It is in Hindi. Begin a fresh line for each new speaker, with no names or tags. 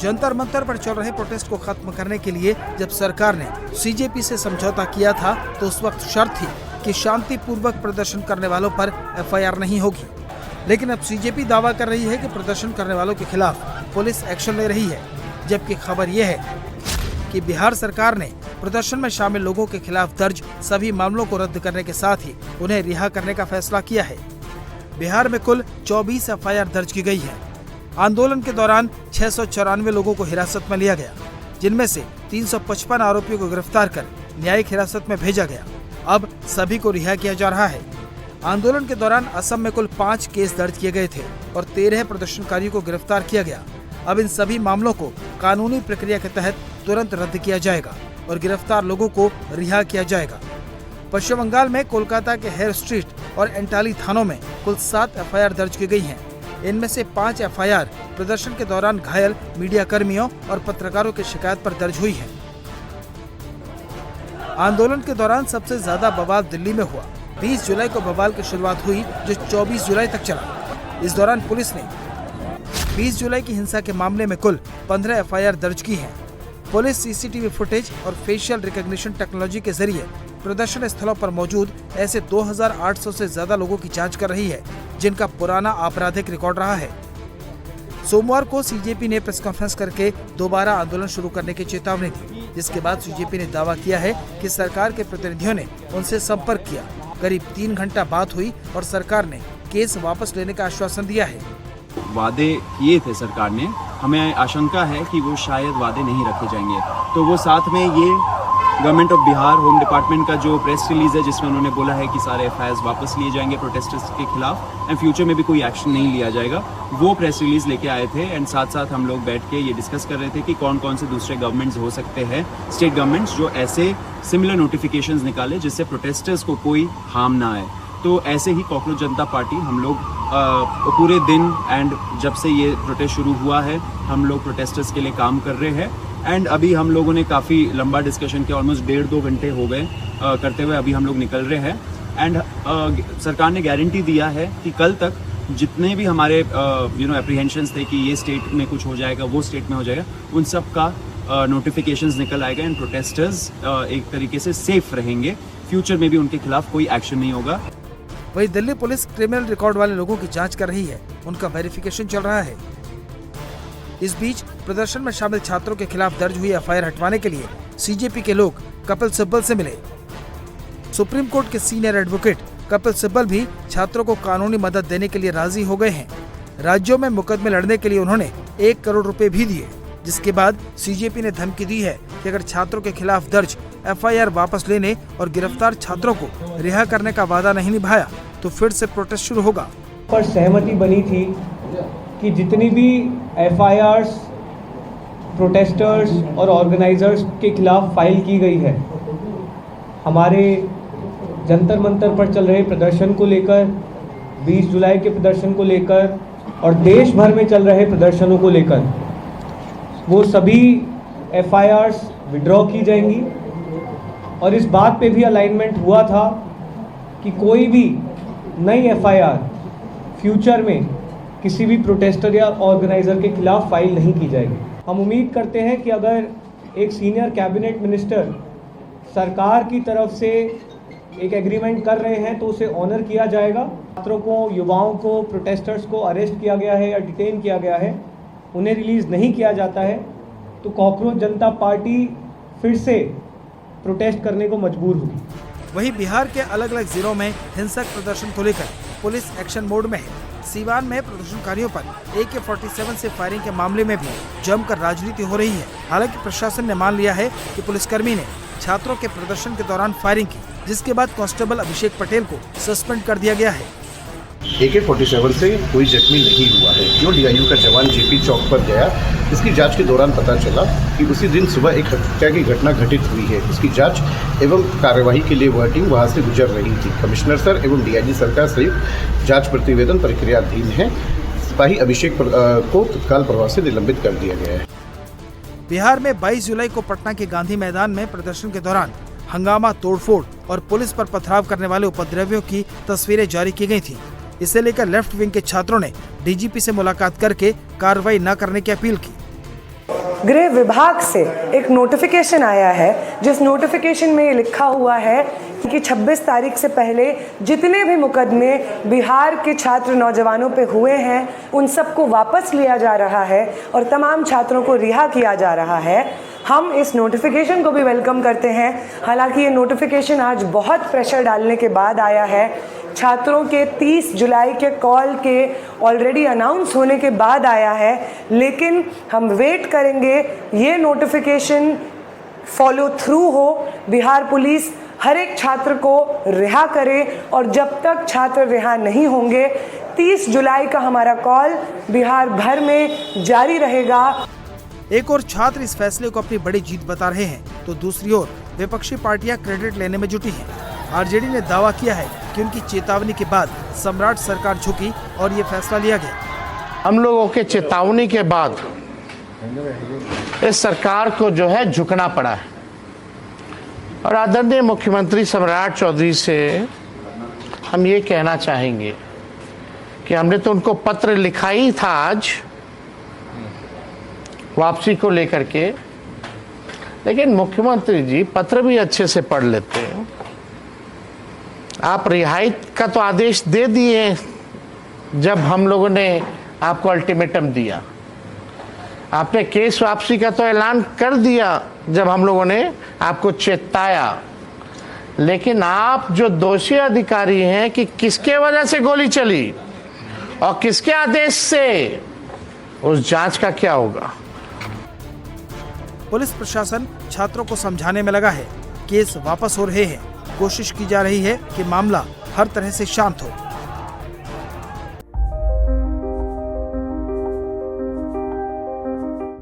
जंतर मंतर पर चल रहे प्रोटेस्ट को खत्म करने के लिए जब सरकार ने सीजेपी से समझौता किया था तो उस वक्त शर्त थी कि शांतिपूर्वक प्रदर्शन करने वालों पर एफआईआर नहीं होगी। लेकिन अब सीजेपी दावा कर रही है कि प्रदर्शन करने वालों के खिलाफ पुलिस एक्शन ले रही है, जबकि खबर यह है कि बिहार सरकार ने प्रदर्शन में शामिल लोगों के खिलाफ दर्ज सभी मामलों को रद्द करने के साथ ही उन्हें रिहा करने का फैसला किया है। बिहार में कुल 24 एफआईआर दर्ज की गई है। आंदोलन के दौरान 694 लोगों को हिरासत में लिया गया, जिनमें से 355 आरोपियों को गिरफ्तार कर न्यायिक हिरासत में भेजा गया। अब सभी को रिहा किया जा रहा है। आंदोलन के दौरान असम में कुल 5 केस दर्ज किए गए थे और 13 प्रदर्शनकारियों को गिरफ्तार किया गया। अब इन सभी मामलों को कानूनी प्रक्रिया के तहत तुरंत रद्द किया जाएगा और गिरफ्तार लोगों को रिहा किया जाएगा। पश्चिम बंगाल में कोलकाता के हेयर स्ट्रीट और एंटाली थानों में कुल 7 एफआईआर दर्ज की गई हैं। इनमें से 5 एफआईआर प्रदर्शन के दौरान घायल मीडिया कर्मियों और पत्रकारों की शिकायत पर दर्ज हुई है। आंदोलन के दौरान सबसे ज्यादा बवाल दिल्ली में हुआ। 20 जुलाई को बवाल की शुरुआत हुई जो 24 जुलाई तक चला। इस दौरान पुलिस ने 20 जुलाई की हिंसा के मामले में कुल 15 एफआईआर दर्ज की हैं। पुलिस सीसीटीवी फुटेज और फेशियल रिकॉग्निशन टेक्नोलॉजी के जरिए प्रदर्शन स्थलों पर मौजूद ऐसे 2800 से ज्यादा लोगों की जांच कर रही है, जिनका पुराना आपराधिक रिकॉर्ड रहा है। सोमवार को सीजेपी ने प्रेस कॉन्फ्रेंस करके दोबारा आंदोलन शुरू करने की चेतावनी दी, जिसके बाद सीजेपी ने दावा किया है कि सरकार के प्रतिनिधियों ने उनसे संपर्क किया। करीब 3 घंटा बात हुई और सरकार ने केस वापस लेने का आश्वासन दिया है।
वादे किए थे सरकार ने, हमें आशंका है कि वो शायद वादे नहीं रखे जाएंगे। तो वो साथ में ये government of Bihar home department का जो प्रेस रिलीज है जिसमें उन्होंने बोला है कि सारे एफआईआर वापस लिए जाएंगे प्रोटेस्टर्स के खिलाफ एंड फ्यूचर में भी कोई एक्शन नहीं लिया जाएगा, वो प्रेस रिलीज लेके आए थे। एंड साथ साथ हम लोग बैठ के ये डिस्कस कर रहे थे कि कौन कौन से दूसरे गवर्नमेंट्स हो सकते हैं, स्टेट गवर्नमेंट्स, जो ऐसे सिमिलर नोटिफिकेशंस निकाले जिससे प्रोटेस्टर्स को कोई हार्म ना आए। तो ऐसे ही कॉकरोच जनता पार्टी हम लोग पूरे दिन एंड जब से ये प्रोटेस्ट शुरू हुआ है हम लोग प्रोटेस्टर्स के लिए काम कर रहे हैं। एंड अभी हम लोगों ने काफ़ी लंबा डिस्कशन किया, ऑलमोस्ट 1.5-2 घंटे हो गए करते हुए। अभी हम लोग निकल रहे हैं एंड सरकार ने गारंटी दिया है कि कल तक जितने भी हमारे एप्रीहेंशंस थे कि ये स्टेट में कुछ हो जाएगा, वो स्टेट में हो जाएगा, उन सब का नोटिफिकेशंस निकल आएगा एंड प्रोटेस्टर्स एक तरीके से सेफ रहेंगे। फ्यूचर में भी उनके खिलाफ कोई एक्शन नहीं होगा।
वहीं दिल्ली पुलिस क्रिमिनल रिकॉर्ड वाले लोगों की जांच कर रही है, उनका वेरिफिकेशन चल रहा है। इस बीच प्रदर्शन में शामिल छात्रों के खिलाफ दर्ज हुई एफआईआर हटवाने के लिए सीजेपी के लोग कपिल सिब्बल से मिले। सुप्रीम कोर्ट के सीनियर एडवोकेट कपिल सिब्बल भी छात्रों को कानूनी मदद देने के लिए राजी हो गए हैं। राज्यों में मुकदमे लड़ने के लिए उन्होंने 1 करोड़ रुपए भी दिए, जिसके बाद सीजेपी ने धमकी दी है कि अगर छात्रों के खिलाफ दर्ज एफआईआर वापस लेने और गिरफ्तार छात्रों को रिहा करने का वादा नहीं निभाया तो फिर से प्रोटेस्ट शुरू होगा।
पर सहमति बनी थी कि जितनी भी एफआईआर्स प्रोटेस्टर्स और ऑर्गेनाइजर्स के खिलाफ फाइल की गई है, हमारे जंतर मंतर पर चल रहे प्रदर्शन को लेकर, 20 जुलाई के प्रदर्शन को लेकर और देश भर में चल रहे प्रदर्शनों को लेकर, वो सभी एफआईआर्स विड्रॉ की जाएंगी। और इस बात पे भी अलाइनमेंट हुआ था कि कोई भी नई एफआईआर फ्यूचर में किसी भी प्रोटेस्टर या ऑर्गेनाइजर के खिलाफ फाइल नहीं की जाएगी। हम उम्मीद करते हैं कि अगर एक सीनियर कैबिनेट मिनिस्टर सरकार की तरफ से एक एग्रीमेंट कर रहे हैं तो उसे ऑनर किया जाएगा। छात्रों को, युवाओं को, प्रोटेस्टर्स को अरेस्ट किया गया है या डिटेन किया गया है, उन्हें रिलीज़ नहीं किया जाता है तो कॉकरोच जनता पार्टी फिर से प्रोटेस्ट करने को मजबूर होगी।
वहीं बिहार के अलग अलग जिलों में हिंसक प्रदर्शन को लेकर पुलिस एक्शन मोड में है। सीवान में प्रदर्शनकारियों पर AK-47 से फायरिंग के मामले में भी जमकर राजनीति हो रही है। हालांकि प्रशासन ने मान लिया है कि पुलिसकर्मी ने छात्रों के प्रदर्शन के दौरान फायरिंग की, जिसके बाद कांस्टेबल अभिषेक पटेल को सस्पेंड कर दिया गया है।
AK-47 से कोई जख्मी नहीं हुआ है। जो DIU का जवान JP चौक पर गया, इसकी जांच के दौरान पता चला कि उसी दिन सुबह एक हत्या की घटना घटित हुई है। इसकी जांच एवं कार्यवाही के लिए वह टीम वहां से गुजर रही थी। कमिश्नर सर एवं DIG सर का संयुक्त जांच प्रतिवेदन प्रक्रियाधीन है। सिपाही अभिषेक को तत्काल प्रभाव से निलंबित कर दिया गया है।
बिहार में 22 जुलाई को पटना के गांधी मैदान में प्रदर्शन के दौरान हंगामा, तोड़फोड़ और पुलिस पर पथराव करने वाले उपद्रवियों की तस्वीरें जारी की गई थी। इसे लेकर लेफ्ट विंग के छात्रों ने DGP से मुलाकात करके कार्रवाई न करने की अपील की।
गृह विभाग से एक नोटिफिकेशन आया है, जिस नोटिफिकेशन में ये लिखा हुआ है कि 26 तारीख से पहले जितने भी मुकदमे बिहार के छात्र नौजवानों पे हुए हैं उन सबको वापस लिया जा रहा है और तमाम छात्रों को रिहा किया जा रहा है। हम इस नोटिफिकेशन को भी वेलकम करते हैं। हालांकि ये नोटिफिकेशन आज बहुत प्रेशर डालने के बाद आया है, छात्रों के 30 जुलाई के कॉल के ऑलरेडी अनाउंस होने के बाद आया है, लेकिन हम वेट करेंगे ये नोटिफिकेशन फॉलो थ्रू हो, बिहार पुलिस हर एक छात्र को रिहा करे और जब तक छात्र रिहा नहीं होंगे 30 जुलाई का हमारा कॉल बिहार भर में जारी रहेगा।
एक और छात्र इस फैसले को अपनी बड़ी जीत बता रहे हैं तो दूसरी ओर विपक्षी पार्टियां क्रेडिट लेने में जुटी हैं। आरजेडी ने दावा किया है कि उनकी चेतावनी के बाद सम्राट सरकार झुकी और ये फैसला लिया गया।
हम लोगों के चेतावनी के बाद इस सरकार को जो है झुकना पड़ा है और आदरणीय मुख्यमंत्री सम्राट चौधरी से हम ये कहना चाहेंगे कि हमने तो उनको पत्र लिखा ही था आज वापसी को लेकर के, लेकिन मुख्यमंत्री जी पत्र भी अच्छे से पढ़ लेते हैं। आप रिहाई का तो आदेश दे दिए जब हम लोगों ने आपको अल्टीमेटम दिया, आपने केस वापसी का तो ऐलान कर दिया जब हम लोगों ने आपको चेताया, लेकिन आप जो दोषी अधिकारी हैं कि किसके वजह से गोली चली और किसके आदेश से, उस जांच का क्या होगा?
पुलिस प्रशासन छात्रों को समझाने में लगा है, केस वापस हो रहे हैं, कोशिश की जा रही है कि मामला हर तरह से शांत हो।